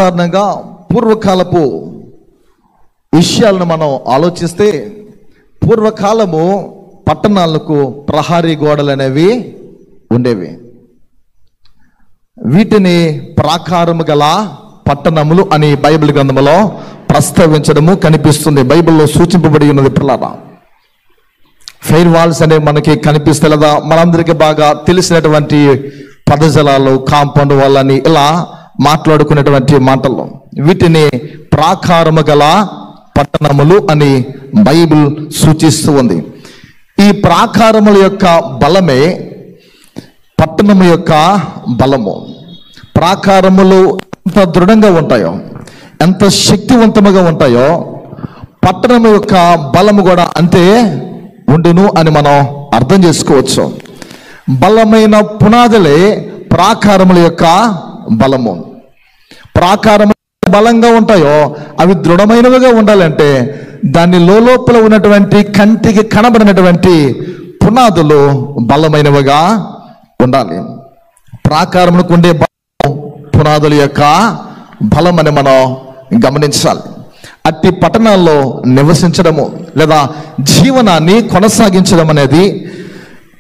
సాధారణంగా పూర్వకాలపు విషయాలను మనం ఆలోచిస్తే, పూర్వకాలము పట్టణాలకు ప్రహారీ గోడలు అనేవి ఉండేవి. వీటిని ప్రాకారము గల పట్టణములు అని బైబిల్ గ్రంథంలో ప్రస్తావించడము కనిపిస్తుంది. బైబిల్లో సూచింపబడి ఉన్నది. పిల్లరా, ఫెయిర్ వాల్స్ అనేవి మనకి కనిపిస్తే లేదా మనందరికీ బాగా తెలిసినటువంటి పదజలాలు, కాంపౌండ్ వాల్ అని ఇలా మాట్లాడుకునేటువంటి మాటలు, వీటిని ప్రాకారము గల పట్టణములు అని బైబిల్ సూచిస్తూ ఉంది. ఈ ప్రాకారముల యొక్క బలమే పట్టణము యొక్క బలము. ప్రాకారములు ఎంత దృఢంగా ఉంటాయో, ఎంత శక్తివంతముగా ఉంటాయో, పట్టణము యొక్క బలము కూడా అంతే ఉండును అని మనం అర్థం చేసుకోవచ్చు. బలమైన పునాదులే ప్రాకారముల యొక్క బలము. ప్రాకారము బలంగా ఉంటాయో అవి దృఢమైనవిగా ఉండాలంటే దాని లోపల ఉన్నటువంటి కంటికి కనబడినటువంటి పునాదులు బలమైనవిగా ఉండాలి. ప్రాకారములకు ఉండే బలం పునాదుల యొక్క బలం అని మనం గమనించాలి. అట్టి పట్టణాల్లో నివసించడము లేదా జీవనాన్ని కొనసాగించడం అనేది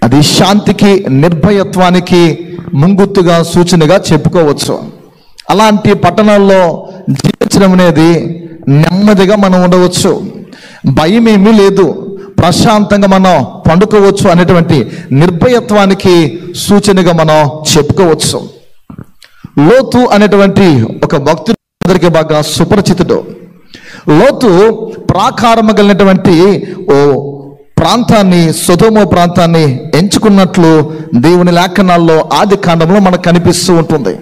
అది శాంతికి, నిర్భయత్వానికి ముంగుర్తుగా, సూచనగా చెప్పుకోవచ్చు. అలాంటి పట్టణాల్లో జీవించడం అనేది నెమ్మదిగా మనం ఉండవచ్చు, భయం ఏమీ లేదు, ప్రశాంతంగా మనం పండుకోవచ్చు అనేటువంటి నిర్భయత్వానికి సూచనగా మనం చెప్పుకోవచ్చు. లోతు అనేటువంటి ఒక భక్తుడు అందరికీ బాగా సుపరిచితుడు. లోతు ప్రాకారము కలిగినటువంటి ఓ ప్రాంతాన్ని, సొదొమ ప్రాంతాన్ని ఎంచుకున్నట్లు దేవుని లేఖనాల్లో ఆది కాండంలో మనకు కనిపిస్తూ ఉంటుంది.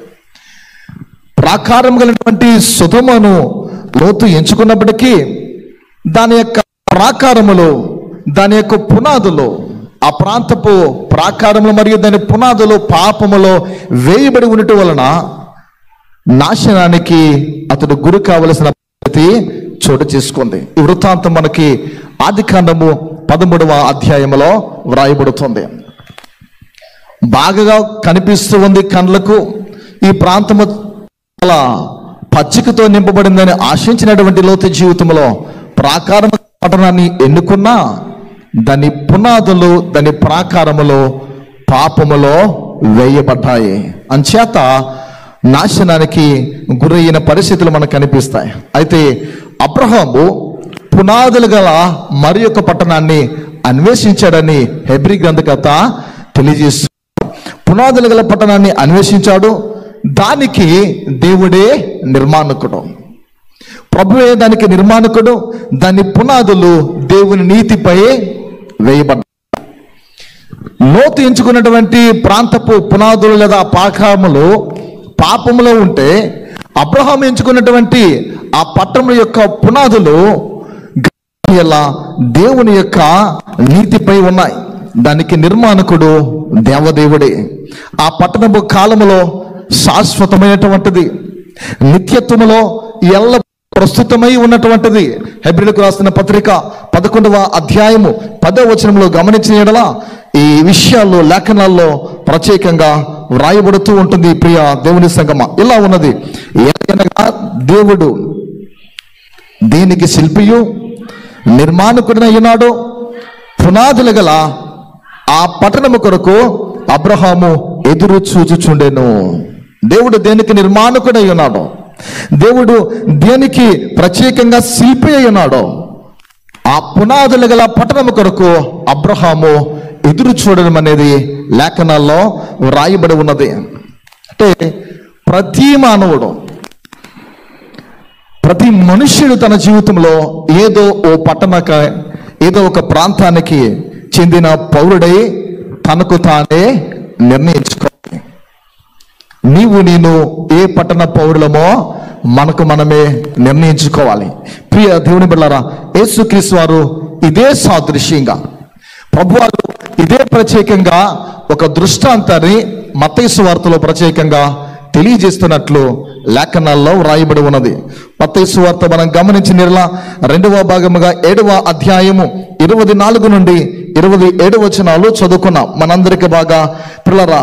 ప్రాకారం కలిగినటువంటి సొదొమను లోతు ఎంచుకున్నప్పటికీ దాని యొక్క ప్రాకారములు, దాని యొక్క పునాదులు, ఆ ప్రాంతపు ప్రాకారములు మరియు దాని పునాదులు పాపములో వేయబడి ఉండటం వలన నాశనానికి అతడు గురి కావలసిన పరిస్థితి చోటు చేసుకుంది. ఈ వృత్తాంతం మనకి ఆది కాండము 13వ అధ్యాయంలో వ్రాయబడుతుంది. బాగా కనిపిస్తూ ఉంది కండ్లకు. ఈ ప్రాంతము చాలా పచ్చికతో నింపబడిందని ఆశించినటువంటి లోతు జీవితంలో ప్రాకారము పట్టణాన్ని ఎన్నుకున్నా దాని పునాదులు, దాని ప్రాకారములో పాపములో వేయబడ్డాయి. అంచేత నాశనానికి గురైన పరిస్థితులు మనకు కనిపిస్తాయి. అయితే అబ్రహాము పునాదులు గల మరి యొక్క పట్టణాన్ని అన్వేషించాడని హెబ్రీ గ్రంథకర్త తెలియజేస్తున్నాడు. పునాదులు గల పట్టణాన్ని అన్వేషించాడు. దానికి దేవుడే నిర్మాణకుడు, ప్రభువే దానికి నిర్మాణకుడు. దాని పునాదులు దేవుని నీతిపై వేయబడ్డాయి. లోతు ఎంచుకున్నటువంటి ప్రాంతపు పునాదులు లేదా పాకాములు పాపములో ఉంటే, అబ్రహాం ఎంచుకున్నటువంటి ఆ పట్టణం యొక్క పునాదులు దేవుని యొక్క నీతిపై ఉన్నాయి. దానికి నిర్మాణకుడు దేవదేవుడే. ఆ పట్టణపు కాలములో శాశ్వతమైనటువంటిది, నిత్యత్వములో ఎల్ల ప్రస్తుతమై ఉన్నటువంటిది. హెబ్రీయులకు రాసిన పత్రిక 11వ అధ్యాయము 10వ వచనంలో గమనించిన యెడల ఈ విషయాల్లో లేఖనాల్లో ప్రత్యేకంగా వ్రాయబడుతూ ఉంటుంది. ప్రియ దేవుని సంగమా, ఇలా ఉన్నది. ఏదైనా దేవుడు దీనికి శిల్పియు నిర్మాణకుడినయ్యున్నాడు. పునాదులు గల ఆ పట్టణము కొరకు అబ్రహాము ఎదురు చూచుచుండెను. దేవుడు దేనికి నిర్మాణకుడై ఉన్నాడో, దేవుడు దేనికి ప్రత్యేకంగా శిల్పి అయి ఉన్నాడో, ఆ పునాదులు గల పట్టణము కొరకు అబ్రహాము ఎదురు చూడడం అనేది లేఖనాల్లో వ్రాయబడి ఉన్నది. అంటే ప్రతి మానవుడు, ప్రతి మనుష్యుడు తన జీవితంలో ఏదో ఓ ఏదో ఒక ప్రాంతానికి చెందిన పౌరుడై తనకు తానే నిర్ణయించుకోవాలి. నీవు నేను ఏ పట్టణ పౌరులమో మనకు మనమే నిర్ణయించుకోవాలి. ప్రియ దేవుని బిడ్డలారా, యేసుక్రీస్తు వారు ఇదే సాదృశ్యంగా, ప్రభువారు ఇదే ప్రత్యేకంగా ఒక దృష్టాంతాన్ని మత్తయి సువార్తలో ప్రత్యేకంగా తెలియజేస్తున్నట్లు లేఖనాల్లో వ్రాయబడి ఉన్నది. మత్తయి సువార్త మనం గమనించిన 2వ భాగముగా 7వ అధ్యాయము 24 నుండి 27 వచనాలు చదువుకున్నాం. మనందరికీ బాగా పిల్లరా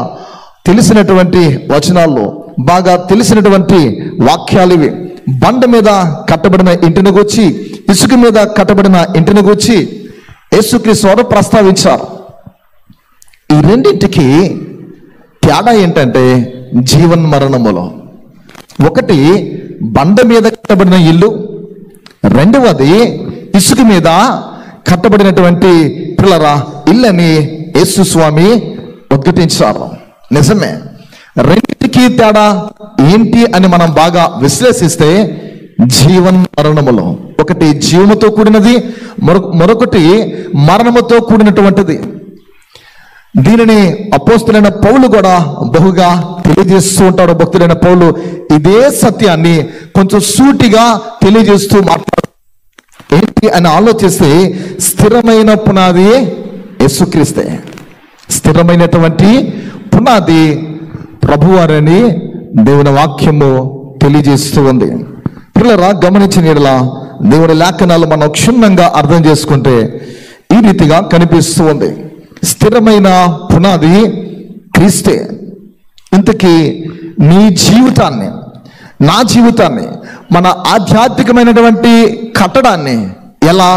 తెలిసినటువంటి వచనాల్లో బాగా తెలిసినటువంటి వాక్యాలు ఇవి. బండ మీద కట్టబడిన ఇంటిని గూర్చి, ఇసుక మీద కట్టబడిన ఇంటిని గూర్చి యేసుక్రీస్తు వారు ప్రస్తావించారు. ఈ రెండింటికి తేడా ఏంటంటే జీవన్ మరణములో. ఒకటి బండ మీద కట్టబడిన ఇల్లు, రెండవది ఇసుక మీద కట్టబడినటువంటి పిల్లరా ఇల్లని యేసు స్వామి ఉద్ఘాటించారు. నిజమే, రెండింటికి తేడా ఏంటి అని మనం బాగా విశ్లేషిస్తే జీవన్ మరణములో ఒకటి జీవముతో కూడినది, మరొకటి మరణముతో కూడినటువంటిది. దీనిని అపోస్తులైన పౌలు కూడా బహుగా తెలియజేస్తూ ఉంటాడు. భక్తులైన పౌలు ఇదే సత్యాన్ని కొంచెం సూటిగా తెలియజేస్తూ మాట్లాడు. ఏంటి అని ఆలోచిస్తే స్థిరమైన పునాది యేసుక్రీస్తే. స్థిరమైనటువంటి పునాది ప్రభువారని దేవుని వాక్యము తెలియజేస్తూ ఉంది. పిల్లరా, గమనించిన యెడల దేవుని లేఖనాలు మనం క్షుణ్ణంగా అర్థం చేసుకుంటే ఈ రీతిగా కనిపిస్తూ ఉంది. స్థిరమైన పునాది క్రీస్తే. ఇంతకీ నీ జీవితాన్ని, నా జీవితాన్ని, మన ఆధ్యాత్మికమైనటువంటి కట్టడాన్ని ఎలా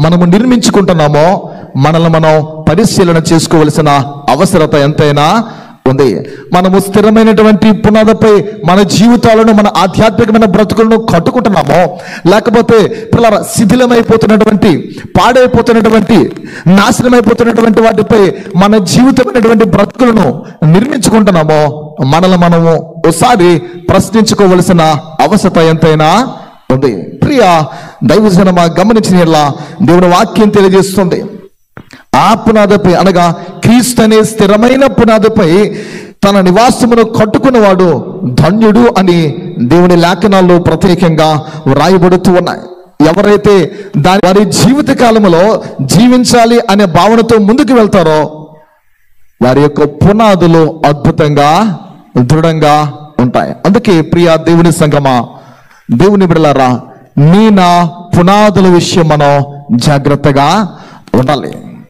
మనము నిర్మించుకుంటున్నామో మనల్ని మనం పరిశీలన చేసుకోవలసిన అవసరత ఎంతైనా ఉంది. మనము స్థిరమైనటువంటి పునాదిపై మన జీవితాలను, మన ఆధ్యాత్మికమైన బ్రతుకులను కట్టుకుంటున్నామో, లేకపోతే పిల్లల శిథిలమైపోతున్నటువంటి, పాడైపోతున్నటువంటి, నాశనమైపోతున్నటువంటి వాటిపై మన జీవితమైనటువంటి బ్రతుకులను నిర్మించుకుంటున్నామో మనల్ని మనము ఒకసారి ప్రశ్నించుకోవలసిన అవసరత ఎంతైనా ఉంది. ప్రియ దైవజనమా, గమనించిన యెడల దేవుని వాక్యం తెలియజేస్తుంది, ఆ పునాదిపై అనగా క్రీస్తు అనే స్థిరమైన పునాదిపై తన నివాసమును కట్టుకున్నవాడు ధన్యుడు అని దేవుని లేఖనాల్లో ప్రత్యేకంగా వ్రాయబడుతూ ఉన్నాయి. ఎవరైతే వారి జీవిత కాలంలో జీవించాలి అనే భావనతో ముందుకు వెళ్తారో వారి యొక్క పునాదులు అద్భుతంగా దృఢంగా ఉంటాయి. అందుకే ప్రియ దేవుని సంగమా, దేవుని బిడ్డలారా, నీ నా పునాదుల విషయం మనం జాగ్రత్తగా ఉండాలి.